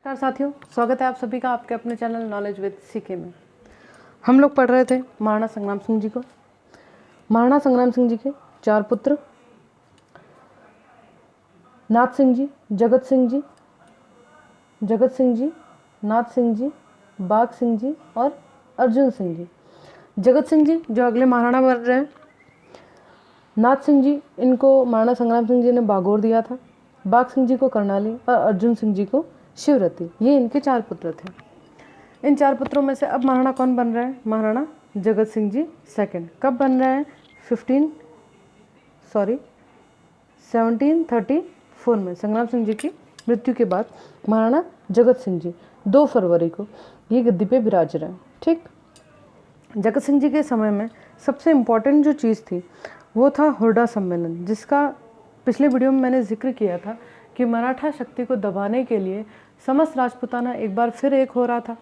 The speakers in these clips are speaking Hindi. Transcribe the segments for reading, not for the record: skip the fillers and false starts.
नमस्कार साथियों, स्वागत है आप सभी का आपके अपने चैनल नॉलेज विद सीके में। हम लोग पढ़ रहे थे महाराणा संग्राम सिंह जी को। महाराणा संग्राम सिंह जी के 4 पुत्र नाथ सिंह जी, जगत सिंह जी, नाथ सिंह जी, बाघ सिंह जी और अर्जुन सिंह जी। जगत सिंह जी जो अगले महाराणा बन रहे हैं। नाथ सिंह जी, इनको महाराणा संग्राम सिंह जी ने बागौर दिया था। बाघ सिंह जी को करनाली और अर्जुन सिंह जी को शिवरती। ये इनके 4 पुत्र थे। इन 4 पुत्रों में से अब महाराणा कौन बन रहा है? महाराणा जगत सिंह जी सेकंड। कब बन रहा है? 1734 में, संग्राम सिंह जी की मृत्यु के बाद महाराणा जगत सिंह जी 2 फरवरी को ये गद्दी पे विराज रहे हैं। ठीक, जगत सिंह जी के समय में सबसे इम्पॉर्टेंट जो चीज़ थी वो था हुरडा सम्मेलन, जिसका पिछले वीडियो में मैंने जिक्र किया था कि मराठा शक्ति को दबाने के लिए समस्त राजपूताना एक बार फिर एक हो रहा था।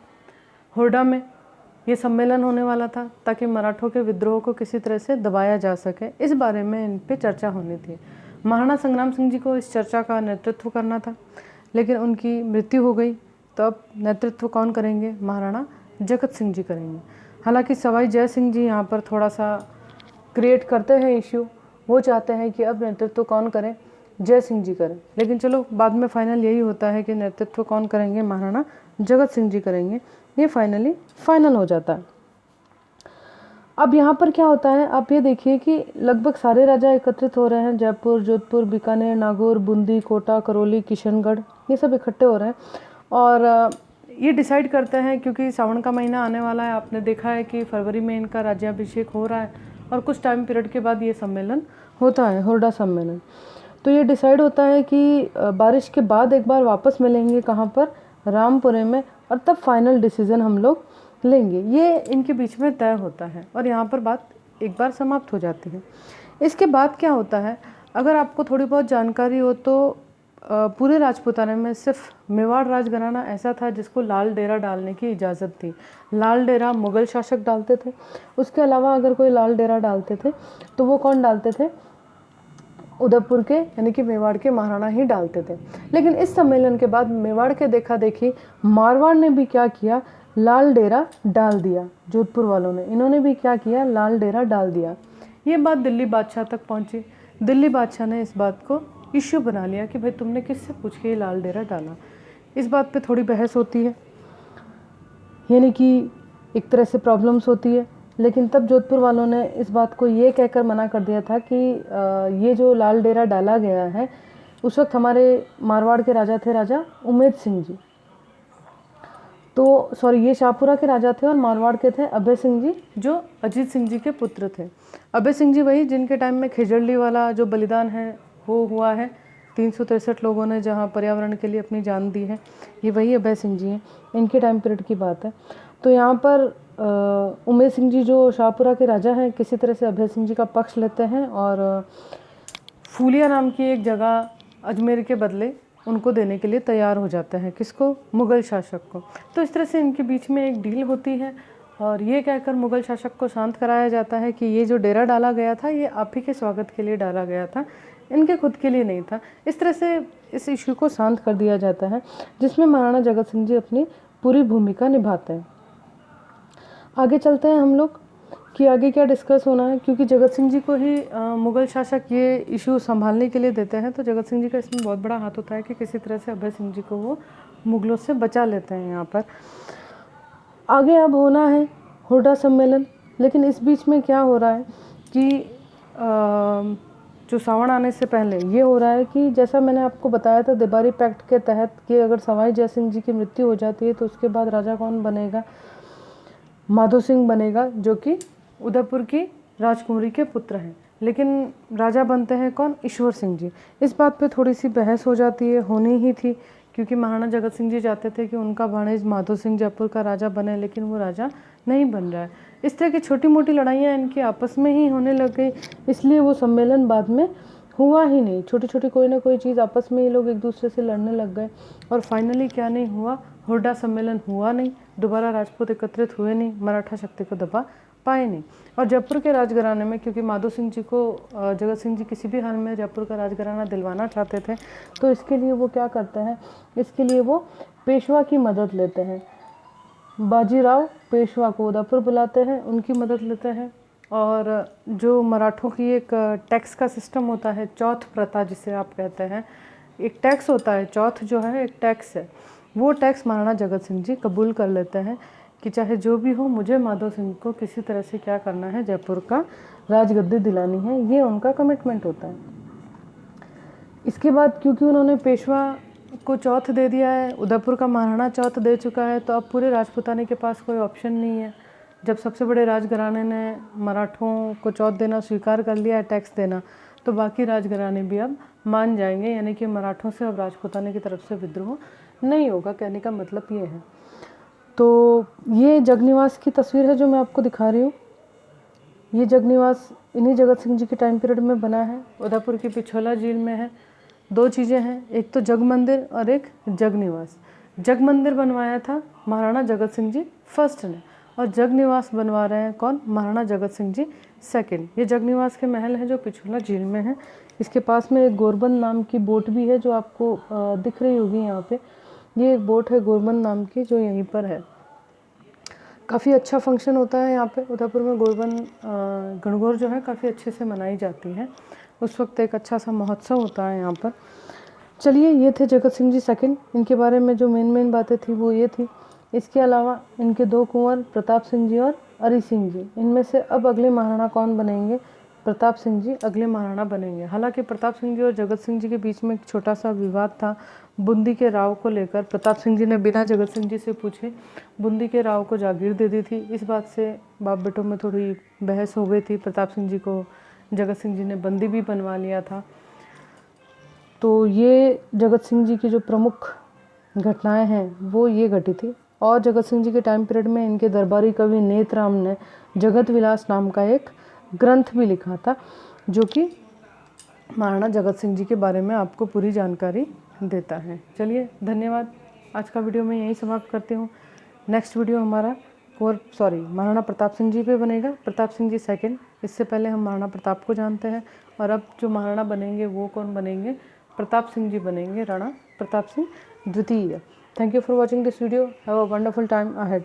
हुरडा में ये सम्मेलन होने वाला था ताकि मराठों के विद्रोह को किसी तरह से दबाया जा सके। इस बारे में इन पे चर्चा होनी थी। महाराणा संग्राम सिंह जी को इस चर्चा का नेतृत्व करना था, लेकिन उनकी मृत्यु हो गई। तो अब नेतृत्व कौन करेंगे? महाराणा जगत सिंह जी करेंगे। हालांकि सवाई जय सिंह जी यहाँ पर थोड़ा सा क्रिएट करते हैं इश्यू। वो चाहते हैं कि अब नेतृत्व कौन करें? जय सिंह जी करें। लेकिन चलो, बाद में फाइनल यही होता है कि नेतृत्व कौन करेंगे? महाराणा जगत सिंह जी करेंगे। ये फाइनल हो जाता है। अब यहाँ पर क्या होता है, आप ये देखिए कि लगभग सारे राजा एकत्रित हो रहे हैं। जयपुर, जोधपुर, बीकानेर, नागौर, बूंदी, कोटा, करौली, किशनगढ़, ये सब इकट्ठे हो रहे हैं और ये डिसाइड करते हैं, क्योंकि सावन का महीना आने वाला है। आपने देखा है कि फरवरी में इनका राज्याभिषेक हो रहा है और कुछ टाइम पीरियड के बाद ये सम्मेलन होता है, हुरडा सम्मेलन। तो ये डिसाइड होता है कि बारिश के बाद एक बार वापस मिलेंगे, कहाँ पर? रामपुरे में, और तब फाइनल डिसीजन हम लोग लेंगे। ये इनके बीच में तय होता है और यहाँ पर बात एक बार समाप्त हो जाती है। इसके बाद क्या होता है, अगर आपको थोड़ी बहुत जानकारी हो तो पूरे राजपूताने में सिर्फ मेवाड़ राजघराना ऐसा था जिसको लाल डेरा डालने की इजाज़त थी। लाल डेरा मुग़ल शासक डालते थे। उसके अलावा अगर कोई लाल डेरा डालते थे तो वो कौन डालते थे? उदयपुर के यानी कि मेवाड़ के महाराणा ही डालते थे। लेकिन इस सम्मेलन के बाद मेवाड़ के देखा देखी मारवाड़ ने भी क्या किया? लाल डेरा डाल दिया। जोधपुर वालों ने, इन्होंने भी क्या किया? लाल डेरा डाल दिया। ये बात दिल्ली बादशाह तक पहुंची। दिल्ली बादशाह ने इस बात को इश्यू बना लिया कि भाई तुमने किससे पूछ के ये लाल डेरा डाला। इस बात पे थोड़ी बहस होती है, यानी कि एक तरह से प्रॉब्लम्स होती है। लेकिन तब जोधपुर वालों ने इस बात को ये कहकर मना कर दिया था कि ये जो लाल डेरा डाला गया है, उस वक्त हमारे मारवाड़ के राजा थे, राजा उमेद सिंह जी। तो ये शाहपुरा के राजा थे और मारवाड़ के थे अभय सिंह जी, जो अजीत सिंह जी के पुत्र थे। अभय सिंह जी वही जिनके टाइम में खेजड़ली वाला जो बलिदान है वो हुआ है। 363 लोगों ने जहाँ पर्यावरण के लिए अपनी जान दी है, ये वही अभय सिंह जी हैं। इनके टाइम पीरियड की बात है। तो यहाँ पर उमेद सिंह जी जो शाहपुरा के राजा हैं, किसी तरह से अभय सिंह जी का पक्ष लेते हैं और फूलिया नाम की एक जगह अजमेर के बदले उनको देने के लिए तैयार हो जाते हैं। किसको? मुग़ल शासक को। तो इस तरह से इनके बीच में एक डील होती है और ये कहकर मुग़ल शासक को शांत कराया जाता है कि ये जो डेरा डाला गया था ये आप ही के स्वागत के लिए डाला गया था, इनके खुद के लिए नहीं था। इस तरह से इस इशू को शांत कर दिया जाता है, जिसमें महाराणा जगत सिंह जी अपनी पूरी भूमिका निभाते हैं। आगे चलते हैं हम लोग कि आगे क्या डिस्कस होना है, क्योंकि जगत सिंह जी को ही मुग़ल शासक ये इशू संभालने के लिए देते हैं। तो जगत सिंह जी का इसमें बहुत बड़ा हाथ होता है कि किसी तरह से अभय सिंह जी को वो मुग़लों से बचा लेते हैं। यहाँ पर आगे अब होना है हुरडा सम्मेलन। लेकिन इस बीच में क्या हो रहा है कि जो सावन आने से पहले ये हो रहा है कि जैसा मैंने आपको बताया था देबारी पैक्ट के तहत कि अगर सवाई जय सिंह जी की मृत्यु हो जाती है तो उसके बाद राजा कौन बनेगा? माधो सिंह बनेगा, जो कि उदयपुर की राजकुमारी के पुत्र हैं। लेकिन राजा बनते हैं कौन? ईश्वर सिंह जी। इस बात पे थोड़ी सी बहस हो जाती है, होनी ही थी, क्योंकि महाराणा जगत सिंह जी चाहते थे कि उनका भाणेज माधो सिंह जयपुर का राजा बने, लेकिन वो राजा नहीं बन रहा है। इस तरह की छोटी मोटी लड़ाइयाँ इनकी आपस में ही होने लग गई, इसलिए वो सम्मेलन बाद में हुआ ही नहीं। छोटी छोटी कोई ना कोई चीज़ आपस में ये लोग एक दूसरे से लड़ने लग गए और फाइनली क्या नहीं हुआ? हुरडा सम्मेलन हुआ नहीं। दोबारा राजपूत एकत्रित हुए नहीं, मराठा शक्ति को दबा पाए नहीं। और जयपुर के राजघराने में, क्योंकि माधो सिंह जी को जगत सिंह जी किसी भी हाल में जयपुर का राजघराना दिलवाना चाहते थे, तो इसके लिए वो क्या करते हैं? इसके लिए वो पेशवा की मदद लेते हैं। बाजीराव पेशवा को उदयपुर बुलाते हैं, उनकी मदद लेते हैं। और जो मराठों की एक टैक्स का सिस्टम होता है, चौथ प्रथा जिसे आप कहते हैं, एक टैक्स होता है, चौथ जो है एक टैक्स है, वो टैक्स महाराणा जगत सिंह जी कबूल कर लेते हैं कि चाहे जो भी हो, मुझे माधव सिंह को किसी तरह से क्या करना है, जयपुर का राजगद्दी दिलानी है, ये उनका कमिटमेंट होता है। इसके बाद क्योंकि उन्होंने पेशवा को चौथ दे दिया है, उदयपुर का महाराणा चौथ दे चुका है, तो अब पूरे राजपूताने के पास कोई ऑप्शन नहीं है। जब सबसे बड़े राजघराने ने मराठों को चौथ देना स्वीकार कर लिया है, टैक्स देना, तो बाकी राजघराने भी अब मान जाएंगे, यानी कि मराठों से अब राजपूताने की तरफ से विद्रोह नहीं होगा। कहने का मतलब ये है। तो ये जगनिवास की तस्वीर है जो मैं आपको दिखा रही हूँ। ये जगनिवास इन्हीं जगत सिंह जी के टाइम पीरियड में बना है, उदयपुर की पिछोला झील में है। दो चीज़ें हैं, एक तो जग मंदिर और एक जगनिवास। जग मंदिर बनवाया था महाराणा जगत सिंह जी फर्स्ट ने, और जगनिवास बनवा रहे हैं कौन, महाराणा जगत सिंह जी सेकंड। ये जगनिवास के महल है जो पिछोला झील में है। इसके पास में एक गोरबंद नाम की बोट भी है जो आपको दिख रही होगी यहाँ पे। ये एक बोट है गोरबंद नाम की जो यहीं पर है। काफ़ी अच्छा फंक्शन होता है यहाँ पे उदयपुर में। गोरबंद गणगौर जो है काफ़ी अच्छे से मनाई जाती है। उस वक्त एक अच्छा सा महोत्सव होता है यहाँ पर। चलिए, ये थे जगत सिंह जी सेकंड। इनके बारे में जो मेन बातें थी वो ये थी। इसके अलावा इनके दो कुंवर प्रताप सिंह जी और अरि सिंह जी, इनमें से अब अगले महाराणा कौन बनेंगे, प्रताप सिंह जी अगले महाराणा बनेंगे। हालांकि प्रताप सिंह जी और जगत सिंह जी के बीच में एक छोटा सा विवाद था बूंदी के राव को लेकर। प्रताप सिंह जी ने बिना जगत सिंह जी से पूछे बूंदी के राव को जागीर दे दी थी। इस बात से बाप बेटों में थोड़ी बहस हो गई थी। प्रताप सिंह जी को जगत सिंह जी ने बंदी भी बनवा लिया था। तो ये जगत सिंह जी की जो प्रमुख घटनाएं हैं वो ये घटी थी। और जगत सिंह जी के टाइम पीरियड में इनके दरबारी कवि नेतराम ने जगत विलास नाम का एक ग्रंथ भी लिखा था जो कि महाराणा जगत सिंह जी के बारे में आपको पूरी जानकारी देता है। चलिए, धन्यवाद। आज का वीडियो मैं यहीं समाप्त करती हूँ। नेक्स्ट वीडियो हमारा महाराणा प्रताप सिंह जी पे बनेगा, प्रताप सिंह जी सेकंड। इससे पहले हम महाराणा प्रताप को जानते हैं, और अब जो महाराणा बनेंगे वो कौन बनेंगे, प्रताप सिंह जी बनेंगे, राणा प्रताप सिंह द्वितीय। Thank you for watching this video. Have a wonderful time ahead.